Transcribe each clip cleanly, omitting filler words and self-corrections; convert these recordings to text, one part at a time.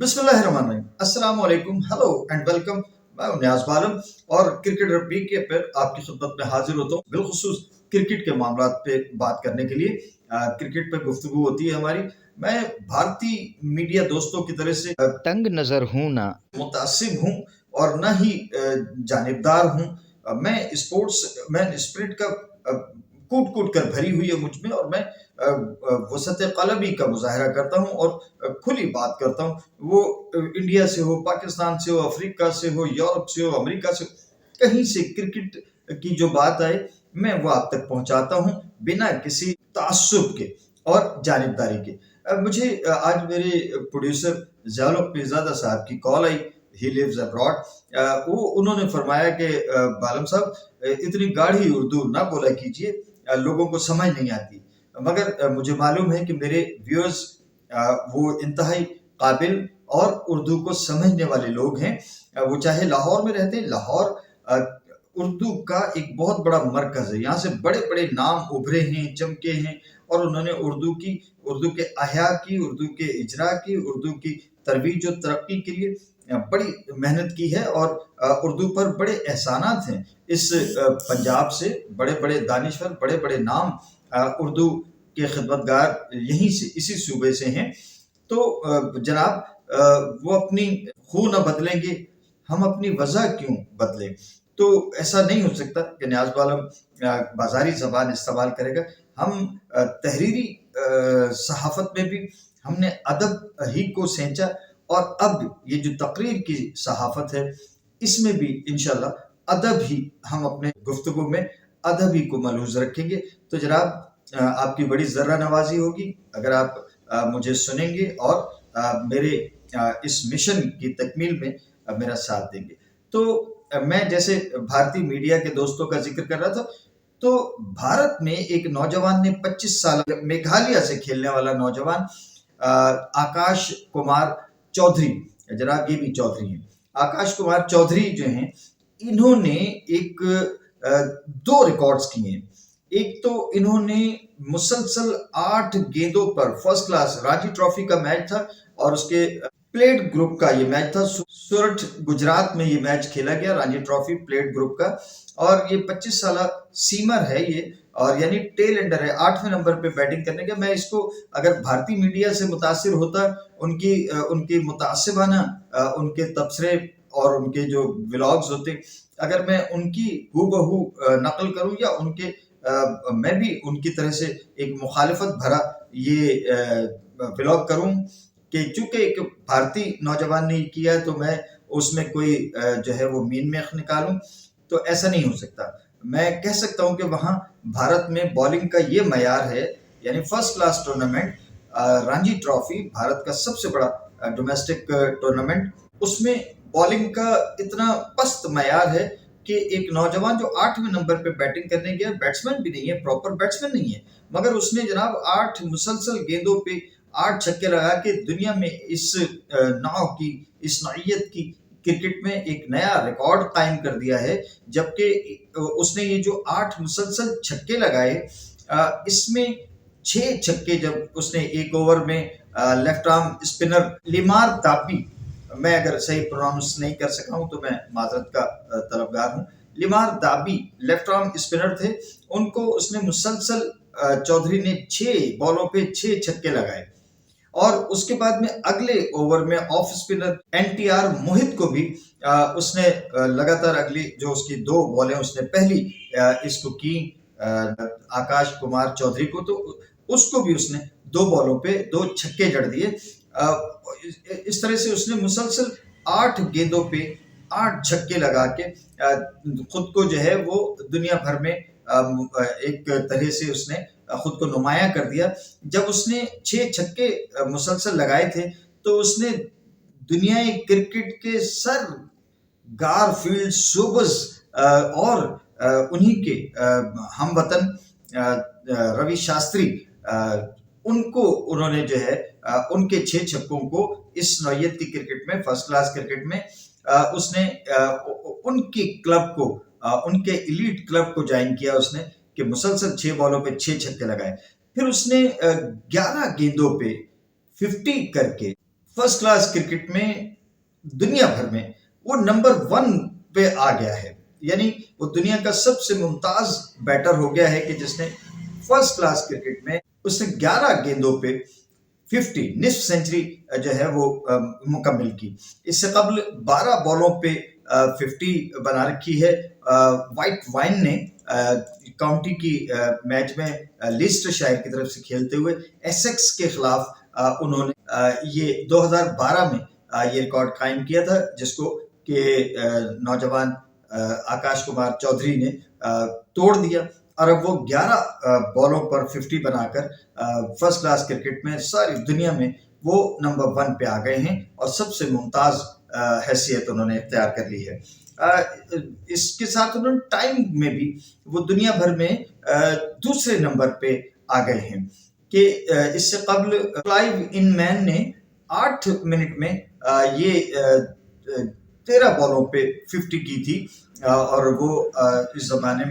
बिस्मिल्लाहिर्रहमानिर्रहीम, अस्सलाम वालेकुम, हेलो एंड वेलकम। मैं हूं नियाज बालम और क्रिकेट रब्बी के पर आपकी खिदमत में हाजिर होता हूँ, बिलखुसूस क्रिकेट के मामलात पे बात करने के लिए। क्रिकेट पे गुफ्तगू होती है हमारी। मैं भारतीय मीडिया दोस्तों की तरह से तंग नजर हूं ना मुतासिब हूँ और न ही जानिबदार हूँ। मैं मैं स्पिरिट का कूट कूट कर भरी हुई है मुझ में, और मैं वसत क़लबी का मुजाहरा करता हूँ और खुली बात करता हूँ। वो इंडिया से हो, पाकिस्तान से हो, अफ्रीका से हो, यूरोप से हो, अमेरिका से हो, कहीं से क्रिकेट की जो बात आए मैं वो आप तक पहुंचाता हूँ, बिना किसी तासुब के और जानिबदारी के। मुझे आज मेरे प्रोड्यूसर ज़ियाउल ज़ादा साहब की कॉल आई। He lives abroad. वो उन्होंने फरमाया कि बालम साहब, इतनी गाढ़ी उर्दू ना बोला कीजिए, लोगों को समझ नहीं आती। मगर मुझे मालूम है कि मेरे व्यूअर्स वो इंतहाई काबिल और उर्दू को समझने वाले लोग हैं। वो चाहे लाहौर में रहते हैं। लाहौर उर्दू का एक बहुत बड़ा मरकज है। यहाँ से बड़े बड़े नाम उभरे हैं, चमके हैं, और उन्होंने उर्दू के अहया की, उर्दू के इजरा की, उर्दू की तरवीज और तरक्की के लिए बड़ी मेहनत की है। और उर्दू पर बड़े एहसानात हैं। इस पंजाब से बड़े बड़े दानिश्वर, बड़े बड़े नाम उर्दू के खिदमतगार यहीं से, इसी सूबे से हैं। तो जनाब, वो अपनी खू न बदलेंगे, हम अपनी वजह क्यों बदलें? तो ऐसा नहीं हो सकता कि नियाज बालम बाजारी जबान इस्तेमाल करेगा। हम तहरीरी सहाफत में भी हमने अदब ही को सेंचा, और अब ये जो तकरीर की सहाफत है इसमें भी इंशाल्लाह अदब ही, हम अपने गुफ्तगू में अदब ही को मलहूज रखेंगे। तो जनाब, आपकी बड़ी ज़र्रा नवाजी होगी अगर आप मुझे सुनेंगे और मेरे इस मिशन की तकमील में मेरा साथ देंगे। तो मैं जैसे भारतीय मीडिया के दोस्तों का जिक्र कर रहा था, तो भारत में एक नौजवान ने 25 साल, मेघालय से खेलने वाला नौजवान आकाश कुमार चौधरी, जनाब ये भी चौधरी हैं, आकाश कुमार चौधरी जो हैं, इन्होंने एक दो रिकॉर्ड्स किए हैं। एक तो इन्होंने मुसलसल 8 गेंदों पर फर्स्ट क्लास, रणजी ट्रॉफी का मैच था और उसके प्लेट ग्रुप का ये मैच था। सूरत गुजरात में ये मैच खेला गया, रणजी ट्रॉफी प्लेट ग्रुप का। और ये 25 साल सीमर है ये, और यानी टेल एंडर है, 8वें नंबर पे बैटिंग करने का। मैं इसको, अगर भारतीय मीडिया से मुतासिर होता, उनकी मुतासिबाना उनके तबसरे और उनके जो व्लॉग्स होते, अगर मैं उनकी हूबहू नकल करूं, या मैं भी उनकी तरह से एक मुखालिफत भरा ये व्लॉग करूं कि चूंकि एक भारतीय नौजवान ने किया है तो मैं उसमें कोई जो है वो मीन मेख निकालूं, तो ऐसा नहीं हो सकता। मैं कह सकता हूं कि वहां भारत में बॉलिंग का ये मयार है, यानी first class tournament, Ranji trophy Bharat का सबसे बड़ा डोमेस्टिक टूर्नामेंट, उसमें बॉलिंग का इतना पस्त मयार है कि एक नौजवान जो 8वें नंबर पे बैटिंग करने गया, बैट्समैन भी नहीं है, प्रॉपर बैट्समैन नहीं है, मगर उसने जनाब 8 मुसलसल गेंदों पे 8 छक्के लगा के दुनिया में इस नाव की, इस नौइयत की क्रिकेट में एक नया रिकॉर्ड कायम कर दिया है। जबकि उसने ये जो 8 मुसलसल छक्के लगाए, इसमें 6 छक्के जब उसने एक ओवर में लेफ्ट आर्म स्पिनर लिमार दाबी, मैं अगर सही प्रोनाउंस नहीं कर सका हूं तो मैं माजरत का तलबगार हूं, लिमार दाबी लेफ्ट आर्म स्पिनर थे, उनको उसने मुसलसल चौधरी ने 6 बॉलों पे 6 छक्के लगाए। और उसके बाद में अगले ओवर में ऑफ स्पिनर एनटीआर मोहित को भी उसने लगातार अगली जो उसकी 2 बॉलें उसने पहली इसको की, आकाश कुमार चौधरी को, तो उसको भी उसने 2 बॉलों पे 2 छक्के जड़ दिए। इस तरह से उसने मुसलसल 8 गेंदों पे 8 छक्के लगा के खुद को जो है वो दुनिया भर में एक तरह से उसने खुद को नुमाया कर दिया। जब उसने 6 छक्के मुसलसल लगाए थे तो उसने दुनियाई क्रिकेट के सर गारफील्ड, सोबर्स और उन्हीं के हमवतन रवि शास्त्री, उनको उन्होंने जो है उनके 6 छक्कों को इस नौइयत की क्रिकेट में, फर्स्ट क्लास क्रिकेट में, उसने उनके क्लब को, उनके इलीट क्लब को ज्वाइन किया उसने, कि मुसलसल 6 बॉलों पे 6 छक्के लगाए। फिर उसने 11 गेंदों पे 50 करके फर्स्ट क्लास क्रिकेट में दुनिया भर में वो नंबर 1 पे आ गया है। यानी वो दुनिया का सबसे मुमताज बैटर हो गया है कि जिसने फर्स्ट क्लास क्रिकेट में उसने 11 गेंदों पे 50 निस्फ सेंचुरी जो है वो मुकम्मल की। इससे कबल 12 बॉलों पे 50 बना रखी है। वाइट वाइन ने काउंटी की मैच में लीस्टरशायर की तरफ से खेलते हुए एसेक्स के खिलाफ उन्होंने ये 2012 में ये रिकॉर्ड कायम किया था, जिसको कि नौजवान आकाश कुमार चौधरी ने तोड़ दिया। और अब वो 11 बॉलों पर 50 बनाकर फर्स्ट क्लास क्रिकेट में सारी दुनिया में वो नंबर 1 पे आ गए हैं और सबसे मुमताज हैसियत उन्होंने इख्तियार कर ली है। इसके साथ उन्होंने टाइम में भी वो दुनिया भर में दूसरे नंबर पे आ गए हैं कि इससे कबल क्लाइव इनमैन ने 8 मिनट में ये 13 बॉलों पे 50 की थी। और वो उस जमाने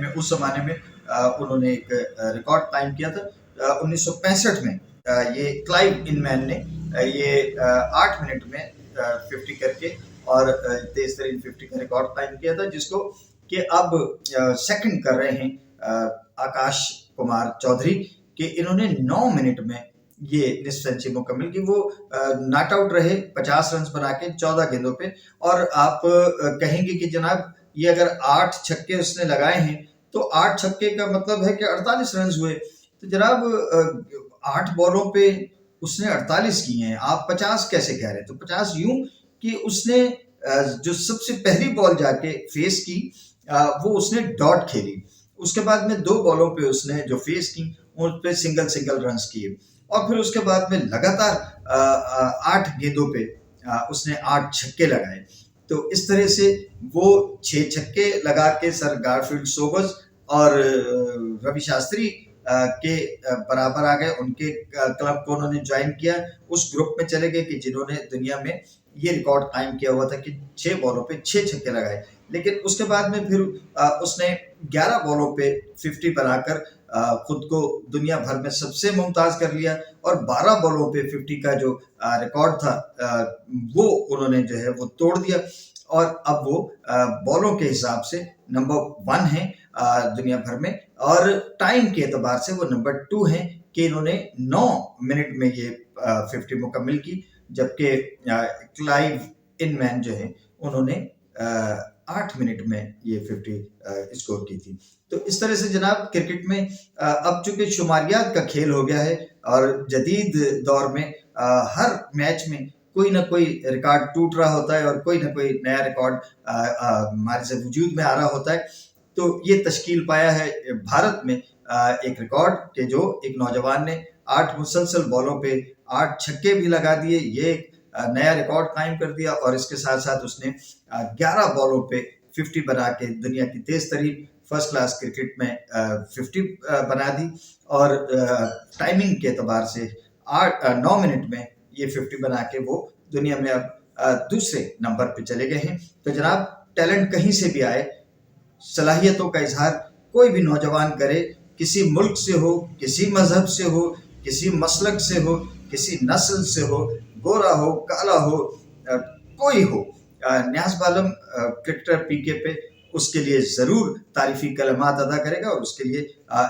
में उन्होंने एक रिकॉर्ड कायम किया था 1965 में। ये क्लाइव इनमैन ने ये 8 मिनट में 50 करके और तेज तरीन 50 का रिकॉर्ड कायम किया था, जिसको कि अब सेकंड कर रहे हैं आकाश कुमार चौधरी कि इन्होंने 9 मिनट में ये निस्फ सेंचुरी मुकम्मल की। वो नॉट आउट रहे 50 रन बना के 14 गेंदों पे। और आप कहेंगे कि जनाब ये अगर 8 छक्के उसने लगाए हैं तो 8 छक्के का मतलब है कि 48 रन हुए। तो जनाब 8 बॉलों पे उसने 48 किए हैं, आप 50 कैसे कह रहे हैं? तो 50 यूं कि उसने जो सबसे पहली बॉल जाके फेस की वो उसने डॉट खेली। उसके बाद में 2 बॉलों पे उसने जो फेस की उन पे सिंगल रन्स किए। और फिर उसके बाद में लगातार 8 गेंदों पे उसने 8 छक्के लगाए। तो इस तरह से वो 6 छक्के लगा के सर गारफील्ड सोबर्स और रवि शास्त्री के बराबर आ गए। उनके क्लब को उन्होंने ज्वाइन किया, उस ग्रुप में चले गए कि जिन्होंने दुनिया में ये रिकॉर्ड कायम किया हुआ था कि 6 बॉलों पे 6 छक्के लगाए। लेकिन उसके बाद में फिर उसने 11 बॉलों पे 50 बनाकर खुद को दुनिया भर में सबसे मुमताज कर लिया। और 12 बॉलों पे 50 का जो रिकॉर्ड था वो उन्होंने जो है वो तोड़ दिया। और अब वो बॉलों के हिसाब से नंबर 1 है दुनिया भर में। और टाइम के एतबार से वो नंबर 2 है कि इन्होंने 9 मिनट में ये 50 मुकम्मल की, जबकि क्लाइव इनमैन जो है उन्होंने 8 मिनट में ये 50 स्कोर की थी। तो इस तरह से जनाब क्रिकेट में अब चूंकि शुमारियात का खेल हो गया है और जदीद दौर में हर मैच में कोई ना कोई रिकॉर्ड टूट रहा होता है और कोई ना कोई नया रिकॉर्ड हमारे से वजूद में आ रहा होता है। तो ये तश्कील पाया है भारत में एक रिकॉर्ड के जो एक नौजवान ने 8 मुसलसल बॉलों पे 8 छक्के भी लगा दिए, ये नया रिकॉर्ड कायम कर दिया। और इसके साथ साथ उसने 11 बॉलों पे 50 बना के दुनिया की तेज तरीन फर्स्ट क्लास क्रिकेट में 50 बना दी। और टाइमिंग के एतबार से 9 मिनट में ये 50 बना के वो दुनिया में अब दूसरे नंबर पे चले गए हैं। तो जनाब टैलेंट कहीं से भी आए, सलाहियतों का इजहार कोई भी नौजवान करे, किसी मुल्क से हो, किसी मजहब से हो, किसी मसलक से हो, किसी नस्ल से हो, गोरा हो, काला हो, कोई हो, न्याज बालम क्रिकेटर पीके पे उसके लिए ज़रूर तारीफ़ी कलमात अदा करेगा और उसके लिए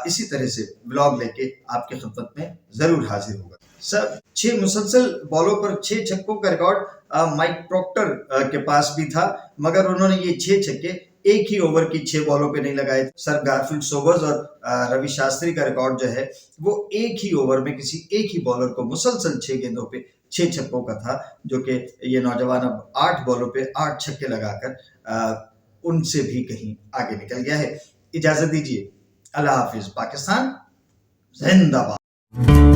इसी तरह से व्लॉग लेके आपके खिदमत में ज़रूर हाजिर होगा। सर 6 मुसलसल बॉलों पर 6 छक्कों का रिकॉर्ड माइक प्रॉक्टर के पास भी था, मगर उन्होंने ये 6 छक्के एक ही ओवर की 6 बॉलों पे नहीं लगाए। सर गारफील्ड सोबर्स और रवि शास्त्री का रिकॉर्ड जो है वो एक ही ओवर में किसी एक ही बॉलर को मुसलसल 6 गेंदों पे 6 छक्कों का था, जो कि ये नौजवान अब 8 बॉलों पे 8 छक्के लगाकर उनसे भी कहीं आगे निकल गया है। इजाजत दीजिए, अल्लाह हाफिज। पाकिस्तान जिंदाबाद।